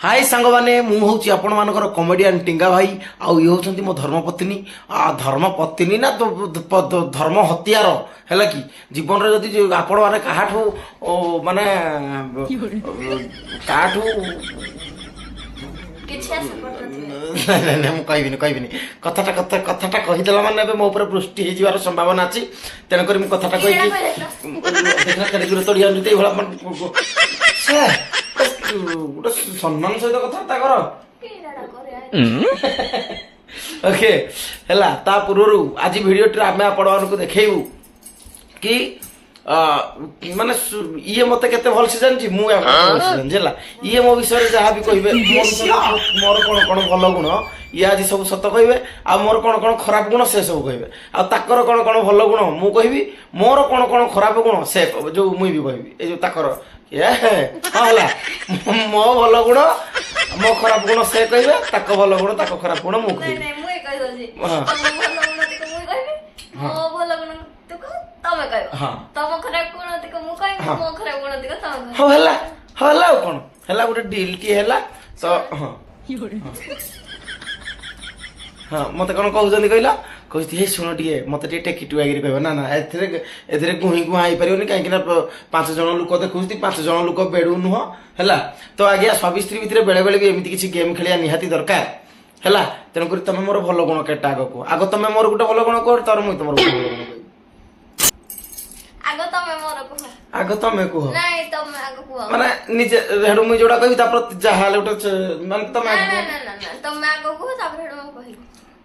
हाय सांगवाने मु हूँ आपण मानकर कमेडियन टिंगा भाई आउ ये होचंती मो धर्मपत्नी धर्मपत्नी ना धर्म हत्यार है कि जीवन रे जदि आपण माने काहाठू माने काहाठू कहबिनी कथाटा कहीदेला माने मो ऊपर पृष्टि हो संभावना अच्छी तेणुक मुझे कथाटा कही तोड़ी गोटे सम्मान सहित कथबार्ता कर ओके हैला ता पूर्व आज वीडियो आम आपण देखू कि माने ये मत केते भल से जानछि मु जानला ये मो विषय जहाँ भी कहबे मोर कोन कोन भल गुण ये आज सब सत कहबे आ मोर कोन कोन खराब गुण से सब कहबे आ ताकर कोन कोन भल गुण मु कहबी मोर कोन कोन खराब गुण से जो मुई भी कहबी ए जो ताकर ये हाँ हला मो भल गुण मो खराब गुण से कहबे ताको भल गुण ताको खराब गुण मु कहबी नहीं मुई कहि दछि तम भल गुण तिक मुई कहबी मो भल गुण तिक तमे कहबो हां तम खराब गुण तिक मु कहबी मो खराब गुण तिक तमे कहबो हला हला कोन हला गोटे डील की हला तो हां हाँ मत कौन कहते कहला कहती हे शुण टे मत टेकी टुआई कह ना ना ए गुही गुहा हो पारे कहीं 5 जन लोक देखुं 5 जन लोक बेड़ू नुह है तो आज्ञा स्वामी स्त्री भितर बेले बेले भी एमती किसी गेम खेलिया निहाती दरकार है तेणुक तुम मोर भल गुण केटा आग कह आग तुम मोर गोटे भल गुण कह तार मुझे तुम भल गुण आग तुम कह माने निजे हेडू मुझे जोड़ा कहि तापर जहा गोटे माने तुम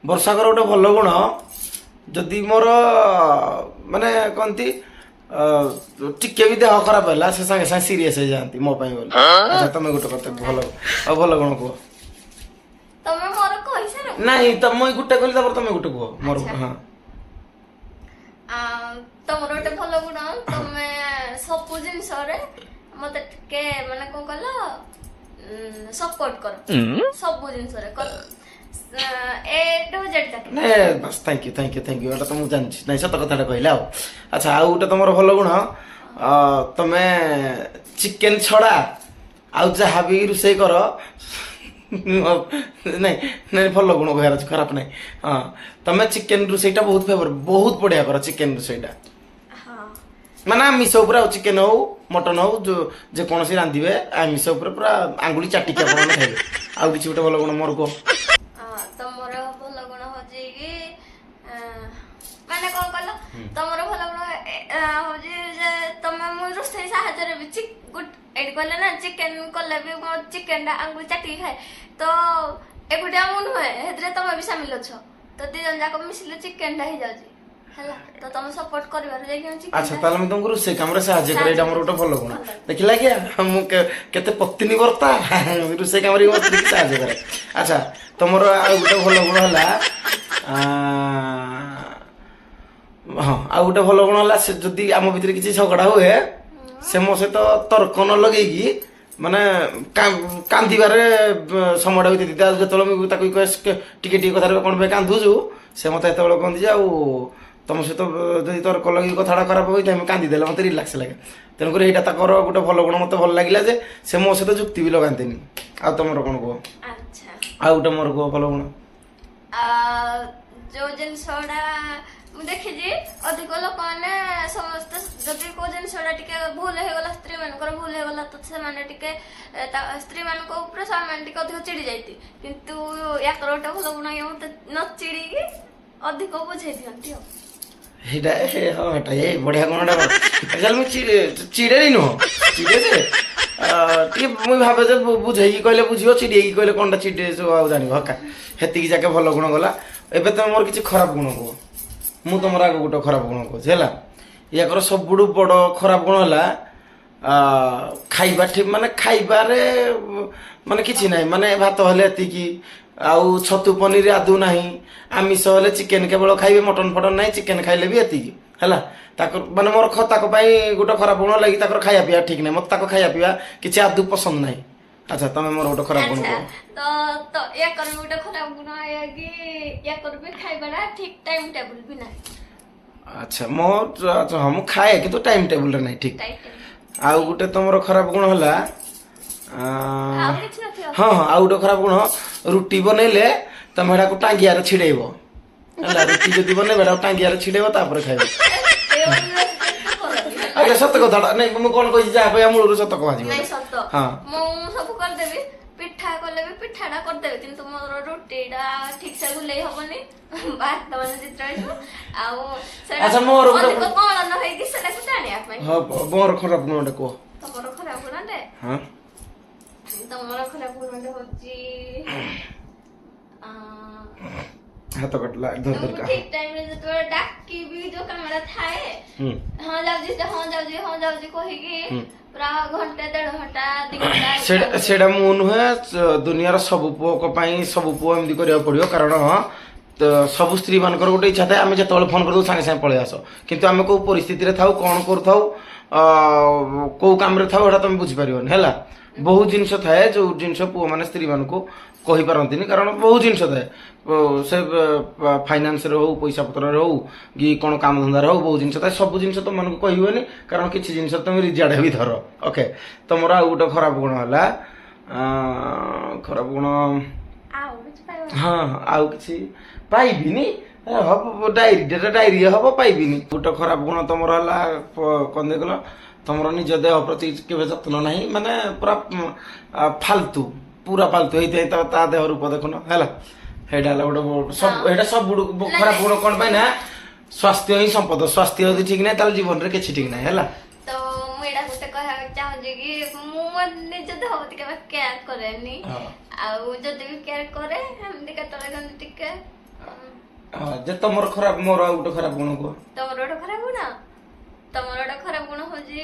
वर्षाकर गोटे भल गुण जदि मोर माने कहती टिके भी देह खराब है से सागे सागे सीरीयस हो जाती मो पाई बोल अच्छा तुम गोटे कते भल भल गुण कह तमे मोर कहि सर नहीं तुम मुई गोटे कहली तापर तुम गोटे कह मोर हां तमर गोटे भल गुण तमे सब जिंस रे मते के माने को कहला सपोर्ट कर सब जिंस रे कर ए टू जेड तक नहीं बस थैंक यू एटा तो मु जान नहीं सत कथाटा कहला अच्छा आ गोटे तुमर भल गुण तमे चिकेन छड़ा आ जहाँ भी रोषे कर नहीं नहीं भल गुण कह खराब नहीं हाँ तमे चिकेन रोषेटा बहुत फेवर बहुत बढ़िया कर चिकेन रोषेटा माने आमिष उपर चिकेन हो मटन हो जो जेकोसी रांधिबे आमिष उपर पूरा आंगुली चाटिका अपन खाइबे आ किछि गोटे भल गुण मोर को तमर भल गुण होजी कि माने कोन कहलो तमर भल गुण होजी जे तमे मु रोसई साहाଯ୍य रे बिछि गुड एड कहले ना चिकेन कले भी मो चिकेन डा आंगुली चाटी खाए तो एगुटिया मु नुहे हेतरे तमे भी शामिल छ तो दी जन जाको मिसले चिकेन डा ही जाउजी हला तो तुम सपोर्ट करबार जाई कि अच्छा ताले मैं तुमको रोसे काम रे साहाଯ୍य करे एटा मोर गोटे भल गुण देखिला कि हम केते पत्नी वर्ता रोसे काम रे मत साहाଯ୍य करे अच्छा तमरो आ गोटे भल गुण हला हां आ गोटे भल गुण हला से जदी आम भीतर किछि झगड़ा हुए से मो से तो तर्क न लगेगी माने कांदीबारे समयटा भी दिदा जतलो ताकू टिके टिके कथा कोन बे कांदुजु से मते एतबेले कहंदी जे तुम सहित जदि तर्क लगे कथाटा खराब होई हम कांदीदेले मत रिलैक्स लगे तेणुक यहाँ ताकर गोटे भल गुण मत भल लगे जे से मो सहित जुक्ति भी लगानी आ तुम कौन कह अच्छा आ गोटे मोर कह भल गुण जो जिनसडा मु देखि जे अधिक लोक माने समस्त जदि को जिनसडा टिके भूल हे गला स्त्री मानकर भूल हे गला तो से माने टिके स्त्री मान को ऊपर से माने टिके अधिक चिड़ी जाईती किंतु या करोटा भल गुण ये मत न चिड़ी के अधिक बुझाई दियंती हो हेटा हाँ हेटा ये बढ़िया गुणटा चल मु चिड़े नुह चिड़े जे टी मुई भावे जे बुझेई कहले बुझियो चिड़ेई कहले कोनटा चिड़े जो आ जानि हका हेती जाके भल गुण गला एबे त मोर किछि खराब गुण को मु तमरा आगो गोटे खराब गुण को ହେଲା याकर सबुडु बड़ खराब गुण होला खाइबा ठीक माने खाइबारे माने किछि नाही माने भात हले एतिकी आउ छतु पनीर आदु नाही आमिष हले चिकेन केवल खाइबे मटन फटन नाही चिकेन खाइले भी एतिकी हैला ताको माने मोर ताको पई गोटे खराब गुण लागि ताकर खाइया पिया ठीक नाही मत ताको खाइया पिया किछि आदु पसंद नाही अच्छा तमे मोर गोटे खराब गुण को तो या कर गोटे खराब गुण आया कि या कर भी खाइबाडा ठीक टाइम टेबल भी नाही अच्छा मोर अच्छा हम खाए कि तो टाइम टेबल रे नाही ठीक आ गोटे तमरो खराब गुण होला ଆଉ କିଛି ନଥିବ ହଁ ହଁ ଆଉ ଗୋଟେ ଖରାପ ଗୁଣ ରୁଟି ବନେଇଲେ ତମେ ହେଟାକୁ ଟାଙ୍ଗିଆରେ ଛିଡେଇବ ହେଲା ରୁଟି ଯଦି ବନେଇବ ହେଟାକୁ ଟାଙ୍ଗିଆରେ ଛିଡେଇବ ତାପରେ ଖାଇବ ଆଜ୍ଞା ସତ କଥାଟା ନାଇଁ ମୁଁ କଣ କହିଛି ଯାହା କହିବା ମୂଳରୁ ସତ କୁହାଯିବ ନାଇଁ ସତ ହଁ ମୁଁ ସବୁ କରିଦେବି ପିଠା କଲେ ବି ପିଠାଟା କରିଦେବି କିନ୍ତୁ ମୋର ରୁଟିଟା ଠିକ ସେ ବୁଲେଇ ହବନି ଭାତ ମାନେ ଚିତ୍ର ହେଇଯିବ ଆଉ ଆଚ୍ଛା, ମୋର ଗୋଟେ- ଅଧିକ କଣ ନ ହେଇକି ସେଟାକୁ ଜାଣିବା ପାଇଁ ହଁ ମୋର ଖରାପ ଗୁଣଟେ କୁହ ତମର ଖରାପ ଗୁଣଟେ ହଁ ତମର ଖରାପ ଗୁଣଟେ ହଉଛି ହାତ କାଟିଲା ଧର ତମକୁ ଧରିକା ଠିକ ଟାଇମରେ ଯେତେବେଳେ ଡାକିବି ଯୋଉ କାମଟା ଥାଏ ହୁଁ ହଁ ଯାଉଛି କହିକି ପୁରା ଘଣ୍ଟେ 1.5 ଘଣ୍ଟା 2 ଘଣ୍ଟା ସେଇଟା ମୁଁ ନୁହେଁ ଦୁନିଆର ସବୁ ପୁଅଙ୍କ ପାଇଁ ସବୁ ପୁଅ ଏମିତି କରିବାକୁ ପଡିବ କାରଣ ତ ସବୁ ସ୍ତ୍ରୀ ମାନଙ୍କର ଗୋଟେ ଇଚ୍ଛା ଥାଏ ଆମେ ଯେତେବେଳେ ଫୋନ କରିଦେବୁ ସାଙ୍ଗେ ସାଙ୍ଗେ ପଳେଇ ଆସ କିନ୍ତୁ ଆମେ କୋଉ ପରିସ୍ଥିତିରେ ଥାଉ କଣ କରୁଥାଉ କୋଉ କାମରେ ଥାଉ ଏଟା ତମେ ବୁଝିପାରିବନି ହେଲା ବହୁତ ଜିନିଷ ଥାଏ ଯୋଉ ଜିନିଷ ପୁଅ ମାନେ ସ୍ତ୍ରୀ ମାନଙ୍କୁ କହିପାରନ୍ତିନି କାରଣ ବହୁତ ଜିନିଷ ଥାଏ ସେ ଫାଇନାନ୍ସରେ ହଉ ପଇସା ପତ୍ରରେ ହଉ କି କଣ କାମ ଧନ୍ଦାରେ ହଉ ବହୁତ ଜିନିଷ ଥାଏ ସବୁ ଜିନିଷ ତମମାନଙ୍କୁ କହିହୁଏନି କାରଣ କିଛି ଜିନିଷ ତମେ ରିଜାଡ ବି ଧର ଓକେ ତମର ଆଉ ଗୋଟେ ଖରାପ ଗୁଣ ହେଲା ଖରାପ ଗୁଣ ଆଉ କିଛି ପାଇବନି ହଁ ଆଉ କିଛି ପାଇବିନି ହବ ଡାଇରୀ ହବ ପାଇବିନି ଗୋଟେ ଖରାପ ଗୁଣ ତମର ହେଲା କଣ ଦେଖିଲ ତମର ନିଜ ଦେହ ପ୍ରତି କେବେ ଯତ୍ନ ନାହିଁ ମାନେ ପୁରା ଫାଲତୁ ପୁରା ଫାଲତୁ ହେଇଥାଏ ତା ଦେହ ରୂପ ଦେଖୁନ ହେଲା ସେଇଟା ହେଲା ଗୋଟେ ସବୁ ଏଇଟା ସବୁଠୁ ଖରାପ ଗୁଣ କଣ ପାଇଁ ନା ସ୍ୱାସ୍ଥ୍ୟ ହିଁ ସମ୍ପଦ ସ୍ୱାସ୍ଥ୍ୟ ଯଦି ଠିକ ନାହିଁ ତାହେଲେ ଜୀବନରେ କିଛି ଠିକ ନାହିଁ ହେଲା ତ ମୁଁ ଏଇଟା ଗୋଟେ କହିବାକୁ ଚାହୁଁଛି କି ମୁଁ ମୋ ନିଜ ଦେହ ପ୍ରତି କେବେ କେୟାର କରେନି ଆଉ ଯଦି ବି କେୟାର କରେ ଏମିତି କେତେବେଳେ କେମିତି ଟିକେ ଯେ ତମର ଖରାପ ମୋର ଆଉ ଗୋଟେ ଖରାପ ଗୁଣ କୁହ ତମର ଗୋଟେ ଖରାପ ଗୁଣ ହଉଛି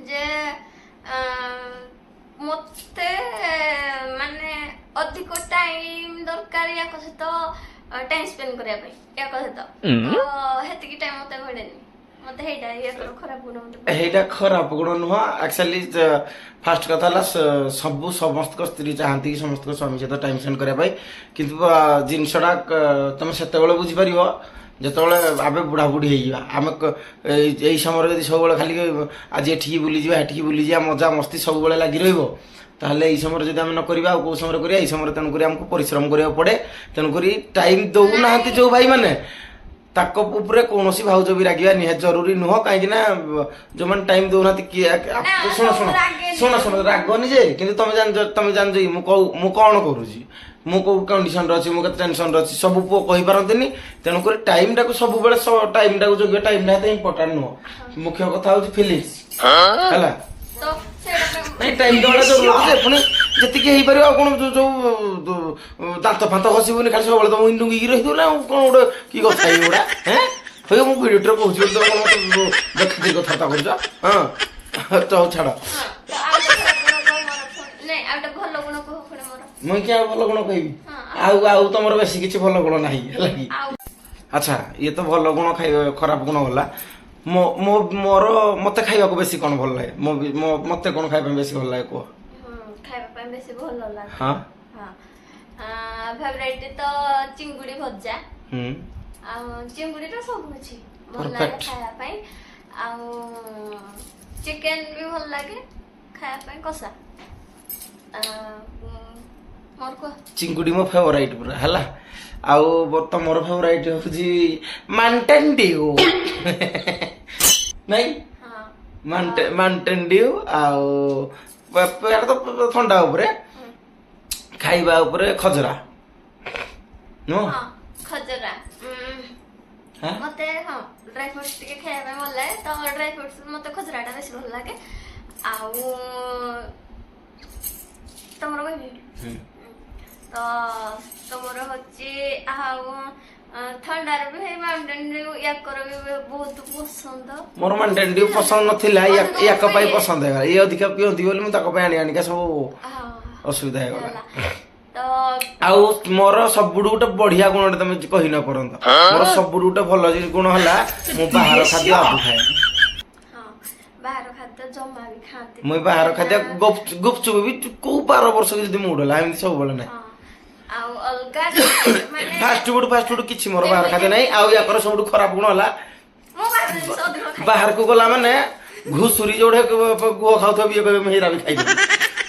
ଯେ ମତେ ମାନେ ଅଧିକ ଟାଇମ ଦରକାର ୟାଙ୍କ ସହିତ ଟାଇମ ସ୍ପେଣ୍ଡ କରିବା ପାଇଁ ୟାଙ୍କ ସହିତ ହେତିକି ଟାଇମ ମତେ ମିଳେନି ମତେ ହେଇଟା ୟାଙ୍କର ଖରାପ ଗୁଣ ହେଇଟା ଖରାପ ଗୁଣ ନୁହଁ ଆକ୍ଚୁଆଲି ଫାଷ୍ଟ କଥା ହେଲା ସବୁ ସମସ୍ତଙ୍କ ସ୍ତ୍ରୀ ଚାହାନ୍ତି କି ସମସ୍ତଙ୍କ ସ୍ୱାମୀ ସହିତ ଟାଇମ ସ୍ପେଣ୍ଡ କରିବା ପାଇଁ କିନ୍ତୁ ଜିନିଷଟା ତମେ ସେତେବେଳେ ବୁଝିପାରିବ ଯେତେବେଳେ ଆମେ ବୁଢାବୁଢୀ ହେଇଯିବା ଆମେ ଏଇ ସମୟରେ ଯଦି ସବୁବେଳେ ଖାଲି ଆଜି ଏଠିକି ବୁଲିଯିବା ଏଠିକି ବୁଲିଯିବା ମଜା ମସ୍ତି ସବୁବେଳେ ଲାଗି ରହିବ ତାହେଲେ ଏଇ ସମୟରେ ଯଦି ଆମେ ନ କରିବା ଆଉ କୋଉ ସମୟରେ କରିବା ଏଇ ସମୟରେ ତେଣୁକରି ଆମକୁ ପରିଶ୍ରମ କରିବାକୁ ପଡେ ତେଣୁକରି ଟାଇମ ଦଉନାହାନ୍ତି ଯୋଉ ଭାଇ ମାନେ ତାଙ୍କ ଉପରେ କୌଣସି ଭାଉଜ ବି ରାଗିବା ନିହାତି ଜରୁରୀ ନୁହଁ କାହିଁକି ନା ଯୋଉମାନେ ଟାଇମ ଦଉନାହାନ୍ତି କିଏ ଶୁଣ ରାଗନି ଯେ କିନ୍ତୁ ତମେ ଜାଣିଛ କି ମୁଁ କଣ କରୁଛି ମୁଁ କୋଉ କଣ୍ଡିସନରେ ଅଛି ମୁଁ କେତେ ଟେନସନରେ ଅଛି ସବୁ ପୁଅ କହିପାରନ୍ତିନି ତେଣୁକରି ଟାଇମଟାକୁ ସବୁବେଳେ ଟାଇମଟାକୁ ଯୋଗ୍ୟ ଟାଇମଟା ଏତେ ଇମ୍ପୋର୍ଟାଣ୍ଟ ନୁହଁ ମୁଖ୍ୟ କଥା ହଉଛି ଫିଲିଙ୍ଗସ ହେଲା ନାଇଁ ଟାଇମ ଦେବାଟା ଜରୁରୀ ଯେ ପୁଣି ଯେତିକି ହେଇପାରିବ ଆଉ କଣ ଯୋଉ ଦାନ୍ତ ଫାନ୍ତ ଘଷିବୁନି ଖାଲି ସବୁବେଳେ ତ ଡୁଙ୍ଗିକି ରହିଥିବୁ ନା କଣ ଗୋଟେ କି କଥା ଏଇଗୁଡା ହେଁ ମୁଁ ଭିଡିଓରେ କହୁଛି ଦେଖି କଥାବାର୍ତ୍ତା କରୁଛ ହଁ ହଉ ଛାଡ ମୁଁ କି ଆଉ ଭଲ ଗୁଣ କହିବି ଆଉ ତମର ବେଶୀ କିଛି ଭଲ ଗୁଣ ନାହିଁ ହେଲା କି ଆଚ୍ଛା ଇଏ ତ ଭଲ ଗୁଣ ଖରାପ ଗୁଣ ଗଲା ମୋର ମତେ ଖାଇବାକୁ ବେଶୀ କଣ ଭଲ ଲାଗେ ମତେ କଣ ଖାଇବା ପାଇଁ ବେଶୀ ଭଲ ଲାଗେ କୁହ ଖାଇବା ପାଇଁ ବେଶୀ ଭଲ ଲାଗେ ହଁ ଫେଭରାଇଟ ତ ଚିଙ୍ଗୁଡି ଭଜା ଆଉ ଚିଙ୍ଗୁଡିର ସବୁ କିଛି ଭଲ ଲାଗେ ଖାଇବା ପାଇଁ ଆଉ ଚିକେନ ବି ଭଲ ଲାଗେ ଖାଇବା ପାଇଁ କଷା ଚିଙ୍ଗୁଡି ମୋ ଫେଭରାଇଟ ପୁରା ହେଲା ଆଉ ତମର ଫେଭରାଇଟ ହଉଛି ମାଉଣ୍ଟେନ ଡିଉ ନାଇଁ ମାଉଣ୍ଟେନ ଡିଉ ଆଉ ତ ଥଣ୍ଡା ଉପରେ ଖାଇବା ଉପରେ ଖଜରା ନୁହଁ ଖଜରା ମତେ ଡ୍ରାଇ ଫ୍ରୁଟ୍ସ ଟିକେ ଖାଇବା ପାଇଁ ଭଲ ଲାଗେ ତ ଡ୍ରାଇ ଫ୍ରୁଟ୍ସ ମତେ ଖଜରାଟା ବେଶୀ ଭଲ ଲାଗେ ଆଉ ତମର କହିବି ତ ତମର ହଉଛି ଆଉ ଥଣ୍ଡାରେ ବି ହେଇ ମାଉଣ୍ଟେନ ଡିଉ ୟାଙ୍କର ବି ବହୁତ ପସନ୍ଦ ମୋର ମାଉଣ୍ଟେନ ଡିଉ ପସନ୍ଦ ନଥିଲା ୟାକ ପାଇଁ ପସନ୍ଦ ହେଇଗଲା ଇଏ ଅଧିକା ପିଅନ୍ତି ବୋଲି ମୁଁ ତାଙ୍କ ପାଇଁ ଆଣିକା ସବୁ ଅସୁବିଧା ହେଇଗଲା ଆଉ ମୋର ସବୁଠୁ ଗୋଟେ ବଢିଆ ଗୁଣଟେ ତମେ କହି ନ ପାରନ୍ତ ମୋର ସବୁଠୁ ଗୋଟେ ଭଲ ଗୁଣ ହେଲା ମୁଁ ବାହାର ଖାଦ୍ୟ ଆଦୌ ଖାଏ ମୁଁ ବାହାର ଖାଦ୍ୟ ଗୁପଚୁପ ବି କୋଉ 12 ବର୍ଷ ଯଦି ମୁଡ ହେଲା ଏମିତି ସବୁବେଳେ ନାହିଁ ଫାଷ୍ଟ ଫୁଡ କିଛି ମୋର ବାହାର ଖାଦ୍ୟ ନାହିଁ ଆଉ ୟାଙ୍କର ସବୁଠୁ ଖରାପ ଗୁଣ ହେଲା ବାହାରକୁ ଗଲା ମାନେ ଘୁଷୁରୀ ଯୋଉଟା ଗୁହ ଖାଉଥିବ ଇଏ କହିବେ ମୁଁ ହେଇରା ବି ଖାଇଦେବି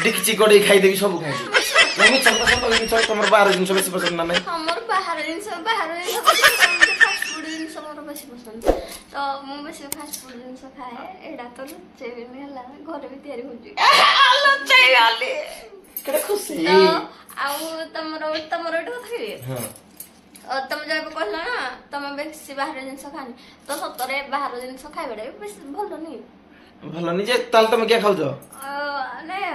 डिकची कड़े खाईदेवी सब खाई तुम बाहर जिन बेसी पसंद ना नहीं ଆମର ବାହାର ଜିନିଷ ଫାଷ୍ଟ ଫୁଡ ଜିନିଷ ମୋର ବେଶୀ ପସନ୍ଦ ତ ମୁଁ ବେଶୀ ଫାଷ୍ଟ ଫୁଡ ଜିନିଷ ଖାଏ ଏଇଟା ତ ଲୁଚେଇବିନି ହେଲା ଘରେ ବି ତିଆରି ହଉଛି ଲୁଚେଇ ଗଲି କେଡେ ଖୁସି ତ ଆଉ ତମର ଗୋଟେ କଥା କହିବି ତମେ ଯୋଉ ଏବେ କହିଲ ନା ତମେ ବେଶୀ ବାହାର ଜିନିଷ ଖାନି ତ ସତରେ ବାହାର ଜିନିଷ ଖାଇବାଟା ବି ବେଶୀ ଭଲ ନୁହେଁ ଭଲ ନିଜେ ତାହେଲେ ତମେ କିଏ ଖାଉଛ ନାଇଁ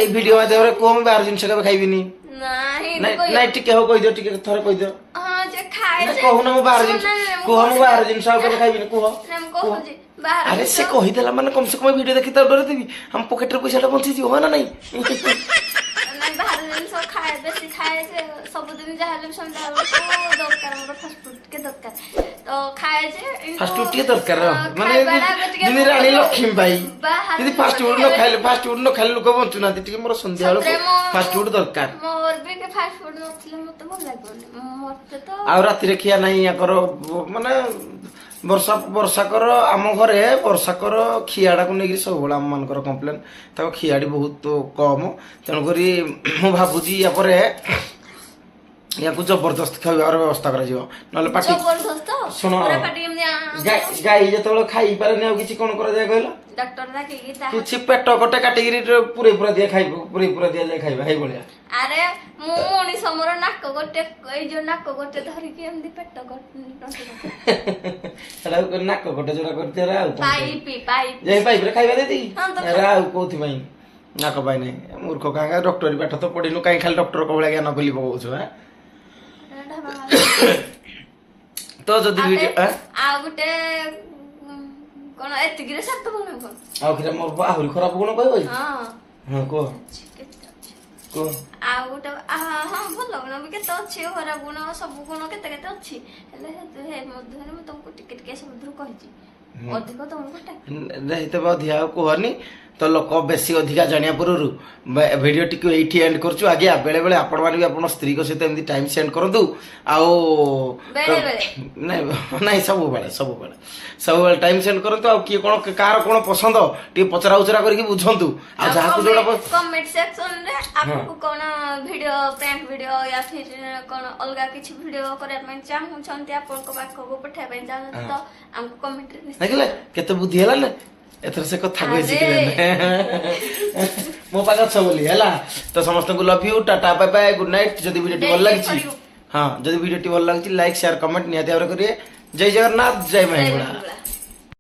এই ভিডিও মাধ্যমে কোম বাহার জিনিস কেবে খাইবিনি ନାଇଁ নাই টিকে হো কই দিও টিকে থরে কই দিও ହଁ ଯେ ଖାଏ না কহু না মু বাহার জিনিস কুহ মু বাহার জিনিস আর কেবে খাইবিনি কুহ ମୁଁ କହୁଛି ବାହାର আরে সে কহি দেলা মানে কম সে কম ভিডিও দেখি তো ডরে দিবি हम পকেট রে পয়সাটা বঞ্চি দিও না নাই ନାଇଁ ବାହାର ଜିନିଷ ଖାଏ ବେଶୀ ଖାଏ ଯେ ସବୁଦିନ ଯାହା ହେଲେ ବି ସନ୍ଧ୍ୟାବେଳକୁ ଦରକାର ମୋର ଫାଷ୍ଟ ଫୁଡ ଟିକେ ଦରକାର ତ ଖାଏ ଯେ ফাস্ট ফুড টিকে দরকার মানে দিনে রানী লক্ষ্মী পাই যদি ফাস্ট ফুড ন খাইলে লোক বঞ্চু না টিকে মোর সন্ধ্যা বেলা ফাস্ট ফুড দরকার ମୋର ବି ଫାଷ୍ଟ ଫୁଡ ନଥିଲେ ମତେ ଭଲ ଲାଗିବନି ମତେ ତ ଆଉ ରାତିରେ ଖିଆ ନାହିଁ ୟାଙ୍କର ମାନେ ବର୍ଷାକର ଆମ ଘରେ ବର୍ଷାକର ଖିଆଟାକୁ ନେଇକି ସବୁବେଳେ ଆମ ମାନଙ୍କର କମ୍ପ୍ଲେନ୍ ତାଙ୍କ ଖିଆଟି ବହୁତ କମ ତେଣୁକରି ମୁଁ ଭାବୁଛି ୟା ପରେ ୟାକୁ ଜବରଦସ୍ତ ଖାଇବାର ବ୍ୟବସ୍ଥା କରାଯିବ ନହେଲେ ପାଟି ଜବରଦସ୍ତ ଶୁଣ ପୁରା ପାଟି ଏମିତି ଗାଈ ଯେତେବେଳେ ଖାଇପାରେନି ଆଉ କିଛି କଣ କରାଯାଏ କହିଲ ଡକ୍ଟର ଡାକିକି ତା କିଛି ପେଟ କଟେ କାଟିକିରି ପୁରେଇ ପୁରା ଖାଇବ ପୁରେଇ ପୁରା ଦିଆଯାଏ ଖାଇବା ହେଇଭଳିଆ ଆରେ ମୁଁ ମଣିଷ ମୋର ନାକ ଗୋଟେ ଏଇ ଯୋଉ ନାକ ଗୋଟେ ଧରିକି ଏମିତି ପେଟ ସେଟା ନାକ କଟେ ଯୋଉଟା କରିଥିବ ଆଉ ପାଇପ୍ ଯେ ପାଇପରେ ଖାଇବା ଦେଇଦେଇ ହଁ ତ ଆଉ କୋଉଥିପାଇଁ ନାକ ପାଇଁ ନାହିଁ ମୂର୍ଖ କାହିଁକା ଡକ୍ଟରୀ ପାଠ ତ ପଢିନୁ କାହିଁ ଖାଲି ଡକ୍ଟର ଭଳିଆ ଜ୍ଞାନ ବୋଲି ପକଉଛୁ ତ ଯଦି ଆଉ ଗୋଟେ କଣ ଏତିକିରେ ସାତ ଗୁଣ କଣ ଆଉ କିରେ ମୋର ଆହୁରି ଖରାପ ଗୁଣ କହିବ ହଁ ହଁ କୁହ କୁହ ଆଉ ଗୋଟେ ହଁ ଭଲ ଗୁଣ ବି କେତେ ଅଛି ଖରାପ ଗୁଣ ସବୁ ଗୁଣ କେତେ କେତେ ଅଛି ହେଲେ ମଧ୍ୟରେ ମୁଁ ତମକୁ ଟିକେ ଟିକେ ସବୁଥିରୁ କହିଛି ଅଧିକ ତମକୁ ହେଇଥିବ ଅଧିକା ଆଉ କୁହନି ତ ଲୋକ ବେଶୀ ଅଧିକା ଜାଣିବା ପୂର୍ବରୁ ଭିଡ଼ିଓ ଟିକୁ ଏଇଠି ଏଣ୍ଡ କରୁଛୁ ଆଜ୍ଞା ବେଳେ ବେଳେ ଆପଣମାନେ ବି ଆପଣ ସ୍ତ୍ରୀଙ୍କ ସହିତ ଏମିତି ଟାଇମ୍ ସ୍ପେଣ୍ଡ କରନ୍ତୁ ଆଉ ନାଇଁ ସବୁବେଳେ ଟାଇମ୍ ସ୍ପେଣ୍ଡ କରନ୍ତୁ ଆଉ କିଏ କଣ କାହାର କଣ ପସନ୍ଦ ଟିକେ ପଚରା ଉଚରା କରିକି ବୁଝନ୍ତୁ ଆଉ ଯାହାକୁ ଯୋଉଟା କମେଣ୍ଟ ସେକ୍ସନରେ ଆପଣଙ୍କୁ କଣ ଭିଡ଼ିଓ ପ୍ରାଙ୍କ ଭିଡ଼ିଓ ୟା ଫିର କଣ ଅଲଗା କିଛି ଭିଡ଼ିଓ କରିବା ପାଇଁ ଚାହୁଁଛନ୍ତି ଆପଣଙ୍କ ପାଖକୁ ପଠେଇବା ପାଇଁ ଚାହୁଁଛନ୍ତି ତ ଆମକୁ କମେଣ୍ଟରେ ଦେଖିଲେ କେତେ ବୁଦ୍ଧି ହେଲା ନା ଏଥର ସେ କଥା କହି ଶିଖିଲେ ମୋ ପାଖରେ ଅଛ ବୋଲି ହେଲା ତ ସମସ୍ତଙ୍କୁ love you tata bye bye good night ଯଦି ଭିଡ଼ିଓଟି ଭଲ ଲାଗିଛି ହଁ ଯଦି ଭିଡ଼ିଓଟି ଭଲ ଲାଗୁଛି ଲାଇକ୍ ସେୟାର କମେଣ୍ଟ ନିହାତି ଭାବରେ କରିବେ ଜୟ ଜଗନ୍ନାଥ ଜୟ ମହିଗୁଡ଼ା।